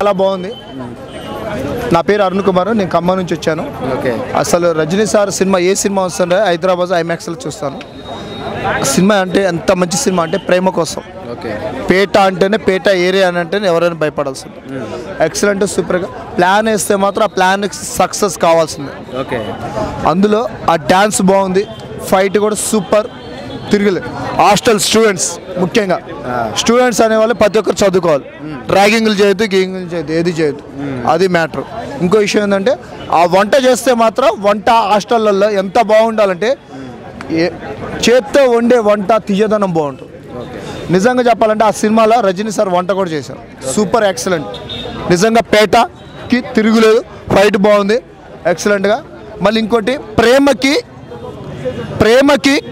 చాలా బాగుంది. నా పేరు అరుణ్ కుమార్, నేను ఖమ్మం నుంచి వచ్చాను. అసలు రజనీ సార్ సినిమా ఏ సినిమా వస్తుందో హైదరాబాద్ ఐమాక్స్లో చూస్తాను. సినిమా అంటే ఎంత మంచి సినిమా అంటే ప్రేమ కోసం. పేట అంటేనే పేట ఏరియా అని అంటేనే ఎవరైనా భయపడాల్సింది. ఎక్సలెంట్, సూపర్గా ప్లాన్ వేస్తే మాత్రం ఆ ప్లాన్ సక్సెస్ కావాల్సిందే. అందులో ఆ డ్యాన్స్ బాగుంది, ఫైట్ కూడా సూపర్. తిరగలేదు. హాస్టల్ స్టూడెంట్స్, ముఖ్యంగా స్టూడెంట్స్ అనేవాళ్ళు ప్రతి ఒక్కరు చదువుకోవాలి. ర్యాగింగ్లు చేయొద్దు, గేగింగ్లు చేయొద్దు, ఏది చేయొద్దు, అది మ్యాటర్. ఇంకో విషయం ఏంటంటే ఆ వంట చేస్తే మాత్రం వంట హాస్టళ్ళల్లో ఎంత బాగుండాలంటే చేత్తో వండే వంట తీయదనం బాగుంటుంది. నిజంగా చెప్పాలంటే ఆ సినిమాలో రజనీ సార్ వంట కూడా చేశారు, సూపర్ ఎక్సలెంట్. నిజంగా పేటకి తిరుగులేదు, ఫైట్ బాగుంది ఎక్సలెంట్గా. మళ్ళీ ఇంకోటి ప్రేమకి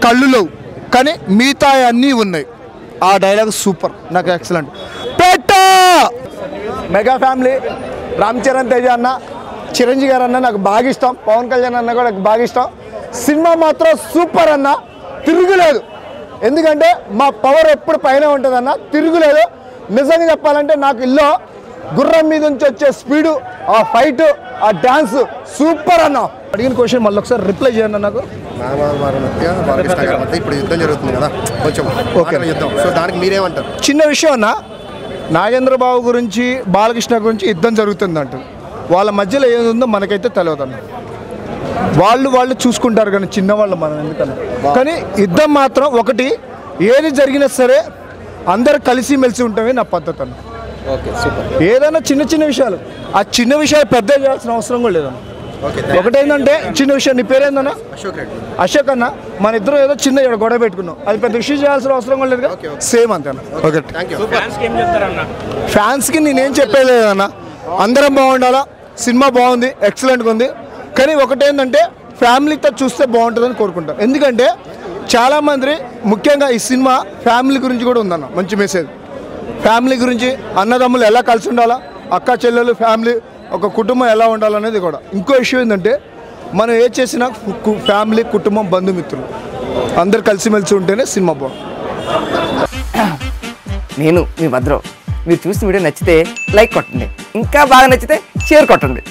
కళ్ళు లేవు కానీ మిగతా అన్నీ ఉన్నాయి. ఆ డైలాగ్ సూపర్, నాకు ఎక్సలెంట్. పేట మెగా ఫ్యామిలీ, రామ్ చరణ్ తేజ అన్న, చిరంజీవి గారు అన్న నాకు బాగా ఇష్టం, పవన్ కళ్యాణ్ అన్న కూడా నాకు బాగా ఇష్టం. సినిమా మాత్రం సూపర్ అన్న, తిరుగులేదు. ఎందుకంటే మా పవర్ ఎప్పుడు పైన ఉంటుందన్న, తిరుగులేదు. నిజంగా చెప్పాలంటే నాకు ఇల్లు గుర్రం మీద నుంచి వచ్చే స్పీడు, ఆ ఫైట్, ఆ డ్యాన్స్ సూపర్ అన్న. అడిగిన క్వశ్చన్ మళ్ళీ ఒకసారి రిప్లై చేయండి. నాకు ఇప్పుడు యుద్ధం జరుగుతుంది కదా, కొంచెం సో దానికి మీరేమంటారు? చిన్న విషయం అన్న, నాగేంద్రబాబు గురించి బాలకృష్ణ గురించి యుద్ధం జరుగుతుంది అంటారు. వాళ్ళ మధ్యలో ఏముందో మనకైతే తెలియదు అన్న. వాళ్ళు చూసుకుంటారు కానీ చిన్నవాళ్ళు మనం ఎందుకన్నా. కానీ యుద్ధం మాత్రం ఒకటి, ఏది జరిగినా సరే అందరు కలిసిమెలిసి ఉంటామే నా పద్ధతి అన్న. ఏదైనా చిన్న విషయాలు, ఆ చిన్న విషయాలు పెద్ద చేయాల్సిన అవసరం కూడా లేదన్న. ఒకటేంటంటే చిన్న విషయం, నీ పేరేందన్నా? అశోక్ అన్న. మన ఇద్దరు ఏదో చిన్న గొడవ పెట్టుకున్నాం, అది పెద్ద విషయం చేయాల్సిన అవసరం కూడా లేదు. సేమ్ అంతే అన్న. ఓకే, ఫ్యాన్స్కి నేనేం చెప్పేలేదన్న, అందరం బాగుండాలా. సినిమా బాగుంది, ఎక్సలెంట్గా ఉంది. కానీ ఒకటేంటంటే ఫ్యామిలీతో చూస్తే బాగుంటుందని కోరుకుంటాను. ఎందుకంటే చాలామంది, ముఖ్యంగా ఈ సినిమా ఫ్యామిలీ గురించి కూడా ఉందన్న, మంచి మెసేజ్. ఫ్యామిలీ గురించి, అన్నదమ్ములు ఎలా కలిసి ఉండాలా, అక్క చెల్లెలు, ఫ్యామిలీ, ఒక కుటుంబం ఎలా ఉండాలనేది కూడా. ఇంకో విషయం ఏంటంటే మనం ఏ చేసినా ఫ్యామిలీ, కుటుంబం, బంధుమిత్రులు అందరు కలిసిమెలిసి ఉంటేనే సినిమా బాగుంది. నేను మీ భద్రం. మీరు చూసిన వీడియో నచ్చితే లైక్ కొట్టండి, ఇంకా బాగా నచ్చితే షేర్ కొట్టండి.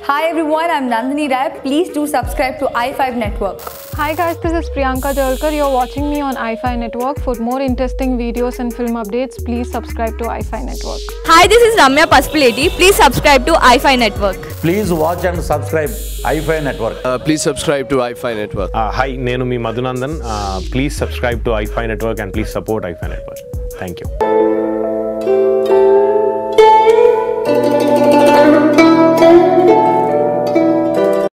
Hi everyone, I'm Nandini Rai. Please do subscribe to i5 Network. Hi guys, this is Priyanka Jalkar. You're watching me on i5 Network. For more interesting videos and film updates, please subscribe to i5 Network. Hi, this is Ramya Paspaleti. Please subscribe to i5 Network. Please watch and subscribe i5 Network. Please subscribe to i5 Network. Hi, nenu mi Madhunandan. Please subscribe to i5 Network and please support i5 Network. Thank you.